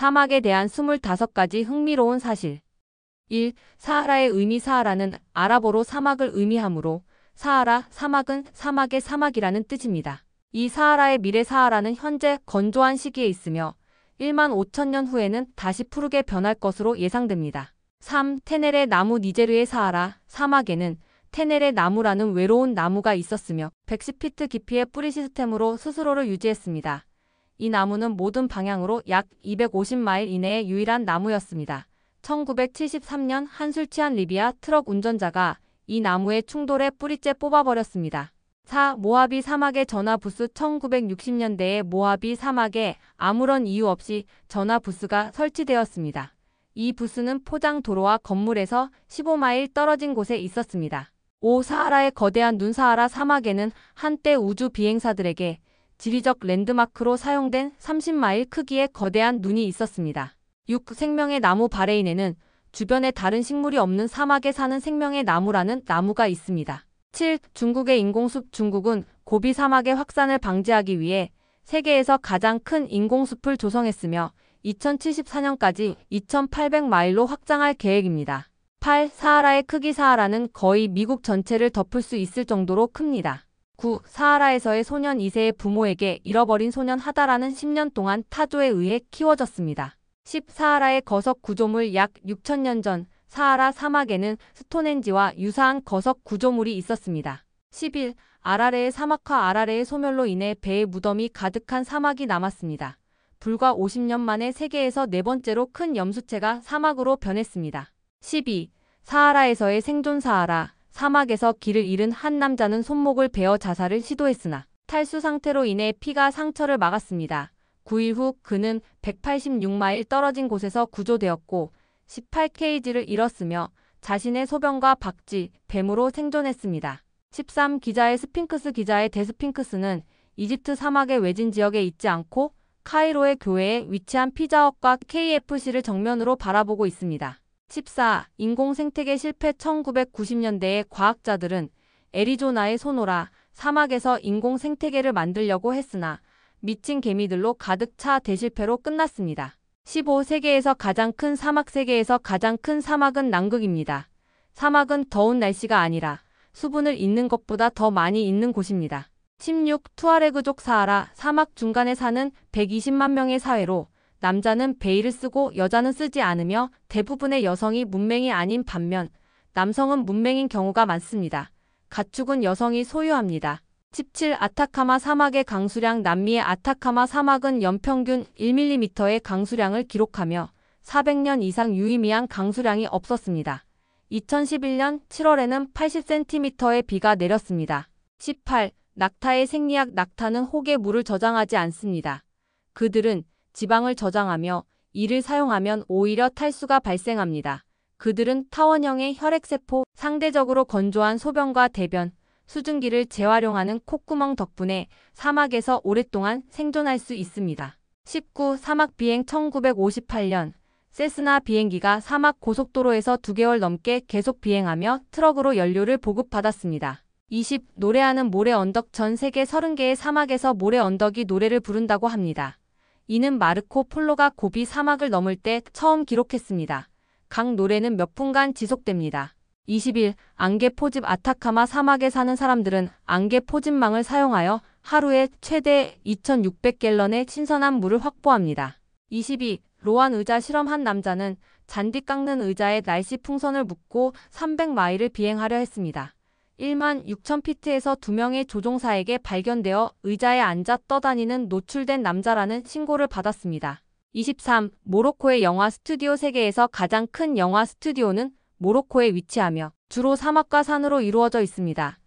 사막에 대한 25가지 흥미로운 사실. 1. 사하라의 의미. 사하라는 아랍어로 사막을 의미하므로 사하라, 사막은 사막의 사막이라는 뜻입니다. 이 사하라의 미래. 사하라는 현재 건조한 시기에 있으며 1만 5천 년 후에는 다시 푸르게 변할 것으로 예상됩니다. 3. 테네레 나무. 니제르의 사하라 사막에는 테네레 나무라는 외로운 나무가 있었으며 110피트 깊이의 뿌리 시스템으로 스스로를 유지했습니다. 이 나무는 모든 방향으로 약 250마일 이내의 유일한 나무였습니다. 1973년 한 술 취한 리비아 트럭 운전자가 이 나무의 충돌에 뿌리째 뽑아버렸습니다. 4. 모하비 사막의 전화 부스. 1960년대에 모하비 사막에 아무런 이유 없이 전화 부스가 설치되었습니다. 이 부스는 포장 도로와 건물에서 15마일 떨어진 곳에 있었습니다. 5. 사하라의 거대한 눈. 사하라 사막에는 한때 우주 비행사들에게 지리적 랜드마크로 사용된 30마일 크기의 거대한 눈이 있었습니다. 6. 생명의 나무. 바레인에는 주변에 다른 식물이 없는 사막에 사는 생명의 나무라는 나무가 있습니다. 7. 중국의 인공숲. 중국은 고비 사막의 확산을 방지하기 위해 세계에서 가장 큰 인공숲을 조성했으며 2074년까지 2800마일로 확장할 계획입니다. 8. 사하라의 크기. 사하라는 거의 미국 전체를 덮을 수 있을 정도로 큽니다. 9. 사하라에서의 소년 2세의 부모에게 잃어버린 소년 하다라는 10년 동안 타조에 의해 키워졌습니다. 10. 사하라의 거석 구조물. 약 6천년 전 사하라 사막에는 스톤헨지와 유사한 거석 구조물이 있었습니다. 11. 아라레의 사막화. 아라레의 소멸로 인해 배의 무덤이 가득한 사막이 남았습니다. 불과 50년 만에 세계에서 네 번째로 큰 염수체가 사막으로 변했습니다. 12. 사하라에서의 생존. 사하라 사막에서 길을 잃은 한 남자는 손목을 베어 자살을 시도했으나 탈수 상태로 인해 피가 상처를 막았습니다. 9일 후 그는 186마일 떨어진 곳에서 구조되었고 18kg를 잃었으며 자신의 소변과 박쥐, 뱀으로 생존했습니다. 13. 기자의 스핑크스. 기자의 대스핑크스는 이집트 사막의 외진 지역에 있지 않고 카이로의 교회에 위치한 피자헛과 KFC를 정면으로 바라보고 있습니다. 14. 인공 생태계 실패. 1990년대에 과학자들은 애리조나의 소노라 사막에서 인공 생태계를 만들려고 했으나 미친 개미들로 가득 차 대실패로 끝났습니다. 15. 세계에서 가장 큰 사막. 세계에서 가장 큰 사막은 남극입니다. 사막은 더운 날씨가 아니라 수분을 잇는 것보다 더 많이 잇는 곳입니다. 16. 투아레그족. 사하라 사막 중간에 사는 120만 명의 사회로 남자는 베일을 쓰고 여자는 쓰지 않으며 대부분의 여성이 문맹이 아닌 반면 남성은 문맹인 경우가 많습니다. 가축은 여성이 소유합니다. 17. 아타카마 사막의 강수량. 남미의 아타카마 사막은 연평균 1mm의 강수량을 기록하며 400년 이상 유의미한 강수량이 없었습니다. 2011년 7월에는 80cm의 비가 내렸습니다. 18. 낙타의 생리학. 낙타는 혹에 물을 저장하지 않습니다. 그들은 지방을 저장하며 이를 사용하면 오히려 탈수가 발생합니다. 그들은 타원형의 혈액세포, 상대적으로 건조한 소변과 대변, 수증기를 재활용하는 콧구멍 덕분에 사막에서 오랫동안 생존할 수 있습니다. 19. 사막 비행. 1958년 세스나 비행기가 사막 고속도로에서 2개월 넘게 계속 비행하며 트럭으로 연료를 보급받았습니다. 20. 노래하는 모래 언덕. 전 세계 30개의 사막에서 모래 언덕이 노래를 부른다고 합니다. 이는 마르코 폴로가 고비 사막을 넘을 때 처음 기록했습니다. 각 노래는 몇 분간 지속됩니다. 21. 안개 포집. 아타카마 사막에 사는 사람들은 안개 포집망을 사용하여 하루에 최대 2600갤런의 신선한 물을 확보합니다. 22. 로안 의자 실험. 한 남자는 잔디 깎는 의자에 날씨 풍선을 묶고 300마일을 비행하려 했습니다. 1만 6천 피트에서 2명의 조종사에게 발견되어 의자에 앉아 떠다니는 노출된 남자라는 신고를 받았습니다. 23. 모로코의 영화 스튜디오. 세계에서 가장 큰 영화 스튜디오는 모로코에 위치하며 주로 사막과 산으로 이루어져 있습니다.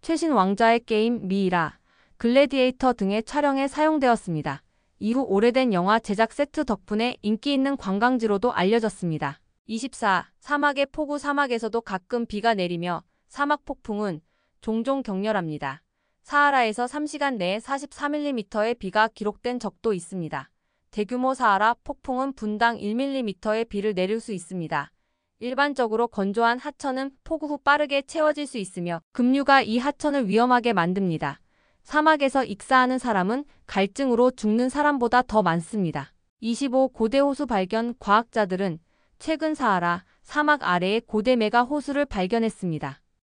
최신 왕좌의 게임, 미이라, 글래디에이터 등의 촬영에 사용되었습니다. 이후 오래된 영화 제작 세트 덕분에 인기 있는 관광지로도 알려졌습니다. 24. 사막의 폭우. 사막에서도 가끔 비가 내리며 사막 폭풍은 종종 격렬합니다. 사하라에서 3시간 내에 44mm의 비가 기록된 적도 있습니다. 대규모 사하라 폭풍은 분당 1mm의 비를 내릴 수 있습니다. 일반적으로 건조한 하천은 폭우 후 빠르게 채워질 수 있으며 급류가 이 하천을 위험하게 만듭니다. 사막에서 익사하는 사람은 갈증으로 죽는 사람보다 더 많습니다. 25. 고대 호수 발견. 과학자들은 최근 사하라 사막 아래에 고대 메가 호수를 발견했습니다.